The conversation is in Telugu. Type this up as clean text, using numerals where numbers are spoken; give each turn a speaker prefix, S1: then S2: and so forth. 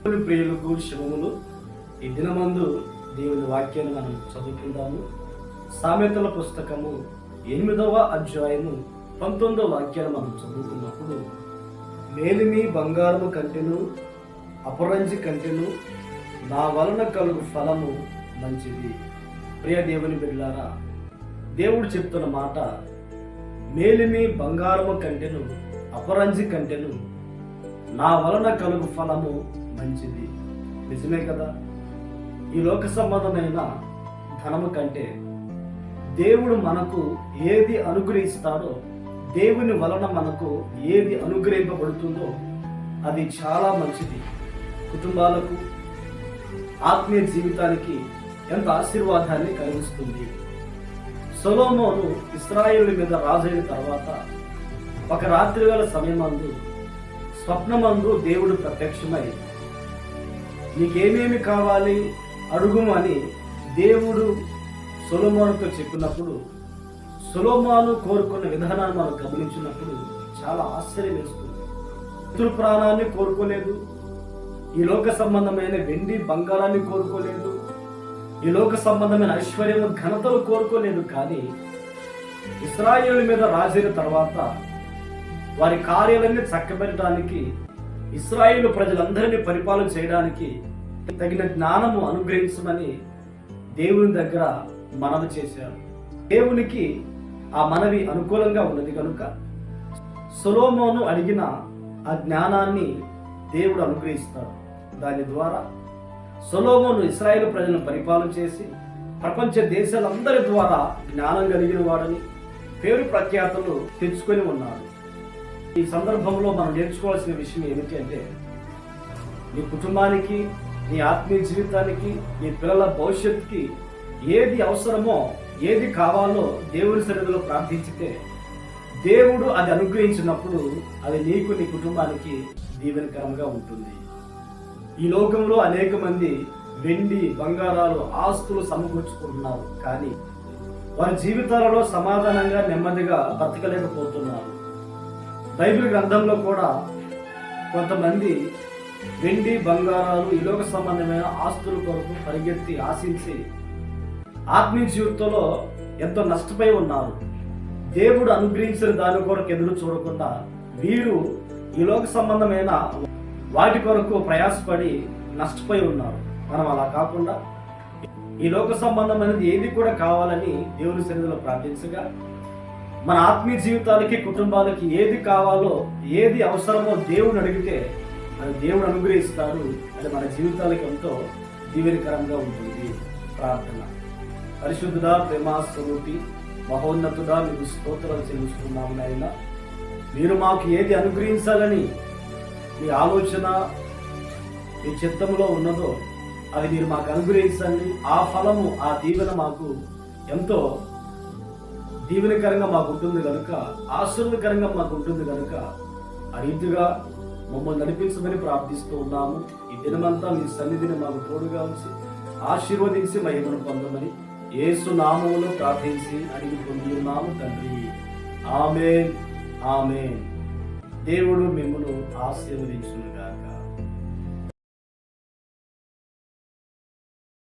S1: ప్రియులకు శుభములు. ఈ దినమందు దేవుని వాక్యాన్ని మనం చదువుకుందాము. సామెతల పుస్తకము 8వ అధ్యాయము 19వ వాక్యాన్ని మనం చదువుకున్నప్పుడు, మేలిమి బంగారము కంటెను అపరంజి కంటెను నా వలన కలుగు ఫలము మంచిది. ప్రియ దేవుని బిడ్డలారా, దేవుడు చెప్తున్న మాట, మేలిమి బంగారము కంటెను అపరంజి కంటెను నా వలన కలుగు ఫలము మంచిది. నిజమే కదా. ఈ లోక సంబంధమైన ధనము కంటే దేవుడు మనకు ఏది అనుగ్రహిస్తాడో, దేవుని వలన మనకు ఏది అనుగ్రహింపబడుతుందో అది చాలా మంచిది. కుటుంబాలకు, ఆత్మీయ జీవితానికి ఎంత ఆశీర్వాదాన్ని కలిగిస్తుంది. సొలొమోను ఇశ్రాయేలు మీద రాజైన తర్వాత ఒక రాత్రి వేళ సమయమందు స్వప్నమందు దేవుడు ప్రత్యక్షమై, నీకేమేమి కావాలి అడుగుము అని దేవుడు సొలొమోనుతో చెప్పినప్పుడు, సొలొమోను కోరుకున్న విధానాన్ని మనం గమనించినప్పుడు చాలా ఆశ్చర్యం వేస్తుంది. పితృ ప్రాణాన్ని కోరుకోలేదు, ఈ లోక సంబంధమైన వెండి బంగారాన్ని కోరుకోలేదు, ఈ లోక సంబంధమైన ఐశ్వర్యము ఘనతలు కోరుకోలేదు. కానీ ఇశ్రాయేలు మీద రాజైన తర్వాత వారి కార్యాలన్నీ చక్కబెట్టడానికి, ఇశ్రాయేలు ప్రజలందరినీ పరిపాలన చేయడానికి తగిన జ్ఞానము అనుగ్రహించమని దేవుని దగ్గర మనవి చేశారు. దేవునికి ఆ మనవి అనుకూలంగా ఉన్నది కనుక సొలొమోను అడిగిన ఆ జ్ఞానాన్ని దేవుడు అనుగ్రహిస్తాడు. దాని ద్వారా సొలొమోను ఇశ్రాయేలు ప్రజలను పరిపాలన చేసి ప్రపంచ దేశాలందరి ద్వారా జ్ఞానం కలిగిన వాడని పేరు ప్రఖ్యాతలు తెచ్చుకొని ఉన్నాడు. ఈ సందర్భంలో మనం నేర్చుకోవాల్సిన విషయం ఏమిటి అంటే, నీ కుటుంబానికి, నీ ఆత్మీయ జీవితానికి, నీ పిల్లల భవిష్యత్తుకి ఏది అవసరమో, ఏది కావాలో దేవుని సన్నిధిలో ప్రార్థించితే దేవుడు అది అనుగ్రహించినప్పుడు అది నీకు, నీ కుటుంబానికి దీవెనకరంగా ఉంటుంది. ఈ లోకంలో అనేక మంది వెండి బంగారాలు ఆస్తులు సమకూర్చుకుంటున్నారు, కానీ వారి జీవితాలలో సమాధానంగా నెమ్మదిగా బ్రతకలేకపోతున్నారు. బైబిల్ గ్రంథంలో కూడా కొంతమంది వెండి బంగారాలు, ఈ లోక సంబంధమైన ఆస్తుల కొరకు పరిగెత్తి ఆశించి ఆత్మీయ జీవితంలో ఎంతో నష్టపోయి ఉన్నారు. దేవుడు అనుగ్రహించిన దాని కొరకు ఎదురు చూడకుండా వీరు ఈ లోక సంబంధమైన వాటి కొరకు ప్రయాసపడి నష్టపోయి ఉన్నారు. మనం అలా కాకుండా ఈ లోక సంబంధమైనది ఏది కూడా కావాలని దేవుని సన్నిధిలో ప్రార్థించగా, మన ఆత్మీయ జీవితాలకి, కుటుంబాలకి ఏది కావాలో, ఏది అవసరమో దేవుడు అడిగితే అది దేవుడు అనుగ్రహిస్తాడు. అది మన జీవితాలకి ఎంతో దీవెనకరంగా ఉంటుంది. ప్రార్థన. పరిశుద్ధుడా, ప్రేమ స్వరూపి, మహోన్నతుడా, మీకు స్తోత్రాలు చెల్లిస్తున్నాము నాయన. మీరు మాకు ఏది అనుగ్రహించాలని మీ ఆలోచన, మీ చిత్తంలో ఉన్నదో అది మీరు మాకు అనుగ్రహించండి. ఆ ఫలము, ఆ దీవెన మాకు ఎంతో దీవెనకరంగా మాకు ఉంటుంది కనుక, ఆశీర్వదకరంగా మాకు ఉంటుంది కనుక ఆ రీతిగా మమ్మల్ని నడిపించమని ప్రార్థిస్తూ ఉన్నాము. ఈ దినమంతా మీ సన్నిధిని మాకు తోడుగా ఉంచి ఆశీర్వదించి మహిమను పొందమని యేసు నామములో ప్రార్థించి అడిగి పొంది ఉన్నాము తండ్రి. ఆమేన్, ఆమేన్. దేవుడు మిమ్మల్ని ఆశీర్వదించునుగా.